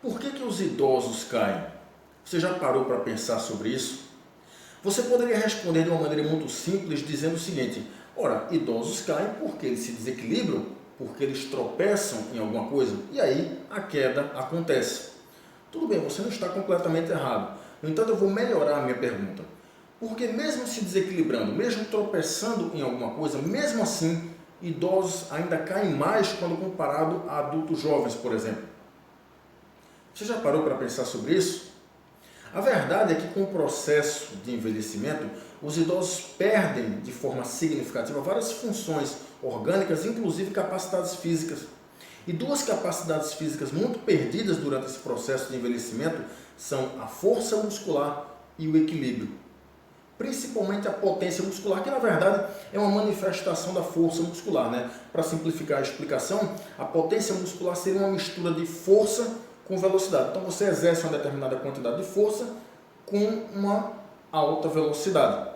Por que os idosos caem? Você já parou para pensar sobre isso? Você poderia responder de uma maneira muito simples, dizendo o seguinte: ora, idosos caem porque eles se desequilibram, porque eles tropeçam em alguma coisa, e aí a queda acontece. Tudo bem, você não está completamente errado. No entanto, eu vou melhorar a minha pergunta. Porque mesmo se desequilibrando, mesmo tropeçando em alguma coisa, mesmo assim, idosos ainda caem mais quando comparado a adultos jovens, por exemplo. Você já parou para pensar sobre isso? A verdade é que com o processo de envelhecimento, os idosos perdem de forma significativa várias funções orgânicas, inclusive capacidades físicas. E duas capacidades físicas muito perdidas durante esse processo de envelhecimento são a força muscular e o equilíbrio. Principalmente a potência muscular, que na verdade é uma manifestação da força muscular, né? Para simplificar a explicação, a potência muscular seria uma mistura de força com velocidade. Então você exerce uma determinada quantidade de força com uma alta velocidade.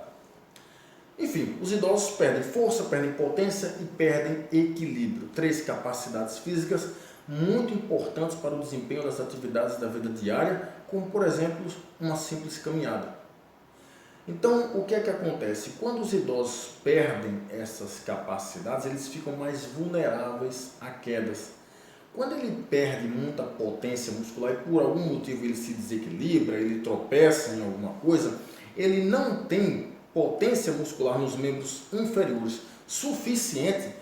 Enfim, os idosos perdem força, perdem potência e perdem equilíbrio. Três capacidades físicas muito importantes para o desempenho das atividades da vida diária, como por exemplo uma simples caminhada. Então, o que é que acontece? Quando os idosos perdem essas capacidades, eles ficam mais vulneráveis a quedas. Quando ele perde muita potência muscular e por algum motivo ele se desequilibra, ele tropeça em alguma coisa, ele não tem potência muscular nos membros inferiores suficiente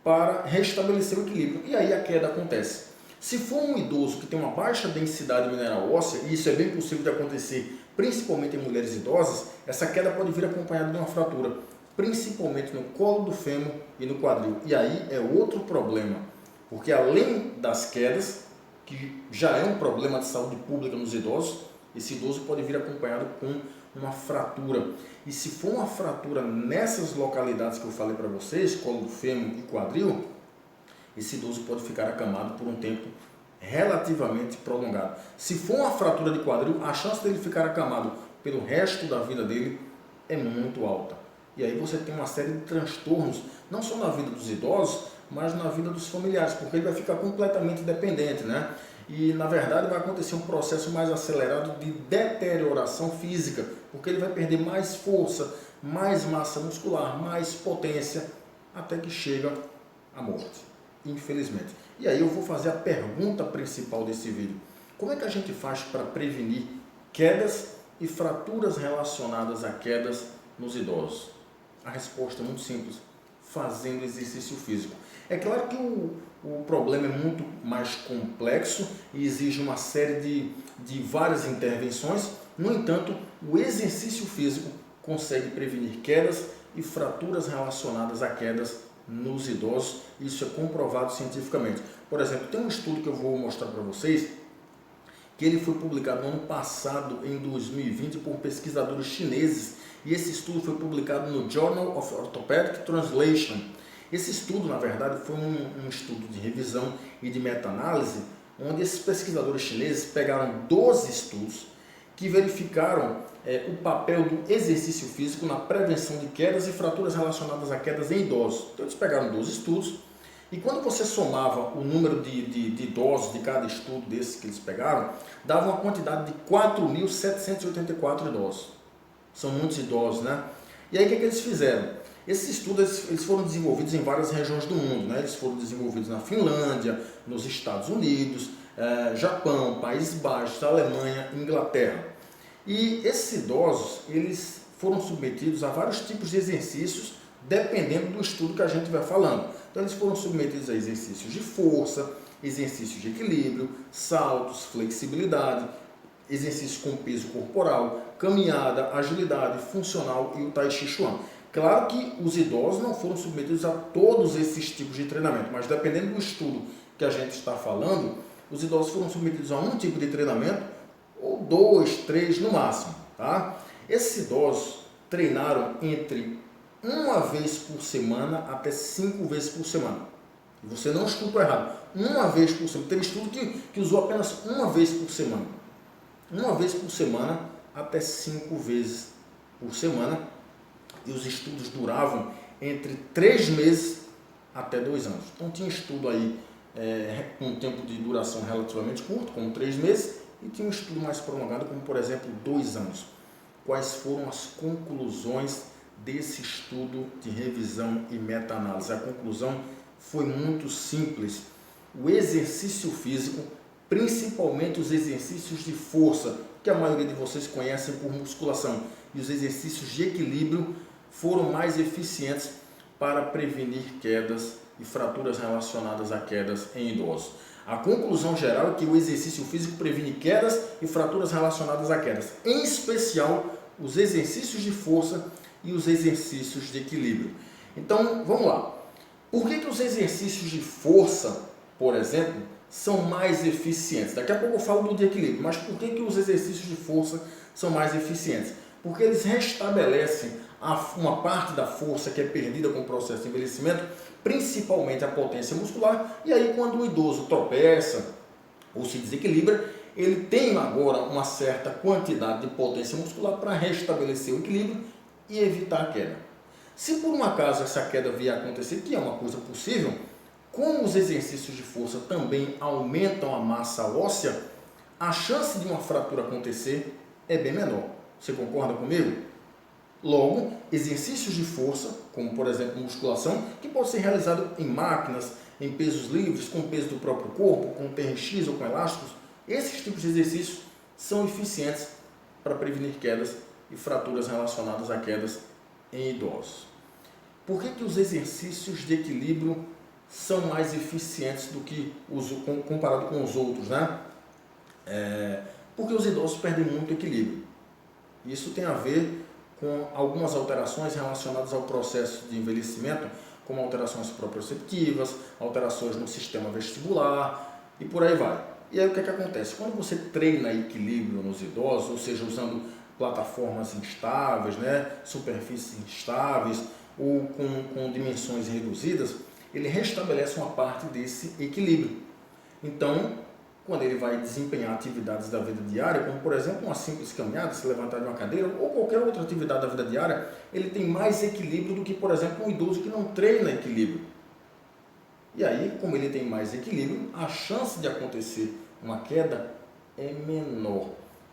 para restabelecer o equilíbrio. E aí a queda acontece. Se for um idoso que tem uma baixa densidade mineral óssea, e isso é bem possível de acontecer, principalmente em mulheres idosas, essa queda pode vir acompanhada de uma fratura, principalmente no colo do fêmur e no quadril. E aí é outro problema, porque além das quedas, que já é um problema de saúde pública nos idosos, esse idoso pode vir acompanhado com uma fratura. E se for uma fratura nessas localidades que eu falei para vocês, colo do fêmur e quadril, esse idoso pode ficar acamado por um tempo relativamente prolongado. Se for uma fratura de quadril, a chance dele ficar acamado pelo resto da vida dele é muito alta. E aí você tem uma série de transtornos, não só na vida dos idosos, mas na vida dos familiares, porque ele vai ficar completamente dependente, né? E na verdade vai acontecer um processo mais acelerado de deterioração física, porque ele vai perder mais força, mais massa muscular, mais potência, até que chega à morte, infelizmente. E aí eu vou fazer a pergunta principal desse vídeo. Como é que a gente faz para prevenir quedas e fraturas relacionadas a quedas nos idosos? A resposta é muito simples: fazendo exercício físico. É claro que o problema é muito mais complexo e exige uma série de várias intervenções. No entanto, o exercício físico consegue prevenir quedas e fraturas relacionadas a quedas nos idosos. Isso é comprovado cientificamente. Por exemplo, tem um estudo que eu vou mostrar para vocês, que ele foi publicado no ano passado, em 2020, por pesquisadores chineses, e esse estudo foi publicado no Journal of Orthopedic Translation. Esse estudo, na verdade, foi um estudo de revisão e de meta-análise, onde esses pesquisadores chineses pegaram 12 estudos que verificaram o papel do exercício físico na prevenção de quedas e fraturas relacionadas a quedas em idosos. Então eles pegaram 12 estudos, e quando você somava o número de idosos de cada estudo desses que eles pegaram, dava uma quantidade de 4.784 idosos. São muitos idosos, né? E aí o que eles fizeram? Esses estudos eles foram desenvolvidos em várias regiões do mundo, né? Eles foram desenvolvidos na Finlândia, nos Estados Unidos, Japão, Países Baixos, Alemanha, Inglaterra. E esses idosos, eles foram submetidos a vários tipos de exercícios, dependendo do estudo que a gente vai falando. Então eles foram submetidos a exercícios de força, exercícios de equilíbrio, saltos, flexibilidade, exercícios com peso corporal, caminhada, agilidade, funcional e o Tai Chi Chuan. Claro que os idosos não foram submetidos a todos esses tipos de treinamento, mas dependendo do estudo que a gente está falando, os idosos foram submetidos a um tipo de treinamento, ou 2, 3 no máximo, tá? Esses idosos treinaram entre uma vez por semana até 5 vezes por semana. E você não escutou errado, uma vez por semana. Tem estudo que usou apenas uma vez por semana. Uma vez por semana até 5 vezes por semana. E os estudos duravam entre 3 meses até 2 anos. Então tinha estudo aí com um tempo de duração relativamente curto, como 3 meses, e tinha um estudo mais prolongado, como por exemplo 2 anos. Quais foram as conclusões desse estudo de revisão e meta-análise? A conclusão foi muito simples. O exercício físico, principalmente os exercícios de força, que a maioria de vocês conhecem por musculação, e os exercícios de equilíbrio foram mais eficientes para prevenir quedas e fraturas relacionadas a quedas em idosos. A conclusão geral é que o exercício físico previne quedas e fraturas relacionadas a quedas, em especial os exercícios de força e os exercícios de equilíbrio. Então, vamos lá. Por que os exercícios de força, por exemplo, são mais eficientes? Daqui a pouco eu falo do de equilíbrio, mas por que os exercícios de força são mais eficientes? Porque eles restabelecem uma parte da força que é perdida com o processo de envelhecimento, principalmente a potência muscular, e aí quando o idoso tropeça ou se desequilibra, ele tem agora uma certa quantidade de potência muscular para restabelecer o equilíbrio e evitar a queda. Se por um acaso essa queda vier a acontecer, que é uma coisa possível, como os exercícios de força também aumentam a massa óssea, a chance de uma fratura acontecer é bem menor. Você concorda comigo? Logo, exercícios de força, como por exemplo musculação, que pode ser realizado em máquinas, em pesos livres, com o peso do próprio corpo, com TRX ou com elásticos, esses tipos de exercícios são eficientes para prevenir quedas e fraturas relacionadas a quedas em idosos. Por que os exercícios de equilíbrio são mais eficientes do que comparado com os outros, né? Porque os idosos perdem muito equilíbrio. Isso tem a ver com algumas alterações relacionadas ao processo de envelhecimento, como alterações proprioceptivas, alterações no sistema vestibular e por aí vai. E aí o que acontece? Quando você treina equilíbrio nos idosos, ou seja, usando plataformas instáveis, né, superfícies instáveis ou com dimensões reduzidas, ele restabelece uma parte desse equilíbrio. Então, quando ele vai desempenhar atividades da vida diária, como por exemplo uma simples caminhada, se levantar de uma cadeira ou qualquer outra atividade da vida diária, ele tem mais equilíbrio do que, por exemplo, um idoso que não treina equilíbrio. E aí, como ele tem mais equilíbrio, a chance de acontecer uma queda é menor.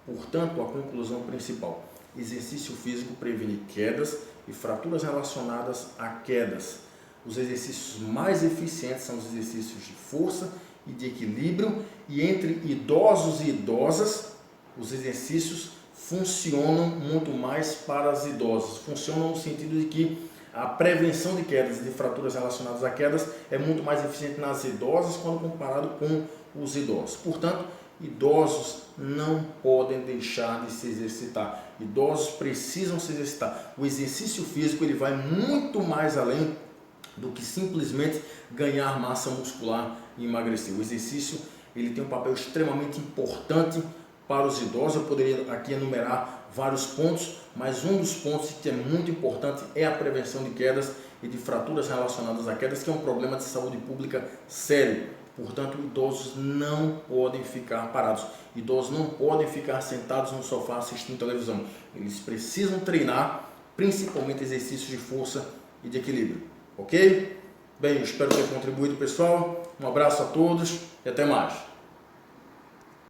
Portanto, a conclusão principal: exercício físico previne quedas e fraturas relacionadas a quedas. Os exercícios mais eficientes são os exercícios de força e de equilíbrio, e entre idosos e idosas, os exercícios funcionam muito mais para as idosas. Funcionam no sentido de que a prevenção de quedas e de fraturas relacionadas a quedas é muito mais eficiente nas idosas quando comparado com os idosos. Portanto, idosos não podem deixar de se exercitar. Idosos precisam se exercitar. O exercício físico ele vai muito mais além do que simplesmente ganhar massa muscular e emagrecer. O exercício ele tem um papel extremamente importante para os idosos. Eu poderia aqui enumerar vários pontos, mas um dos pontos que é muito importante é a prevenção de quedas e de fraturas relacionadas a quedas, que é um problema de saúde pública sério. Portanto, idosos não podem ficar parados. Idosos não podem ficar sentados no sofá assistindo televisão. Eles precisam treinar, principalmente exercícios de força e de equilíbrio. Ok? Bem, eu espero ter contribuído, pessoal. Um abraço a todos e até mais.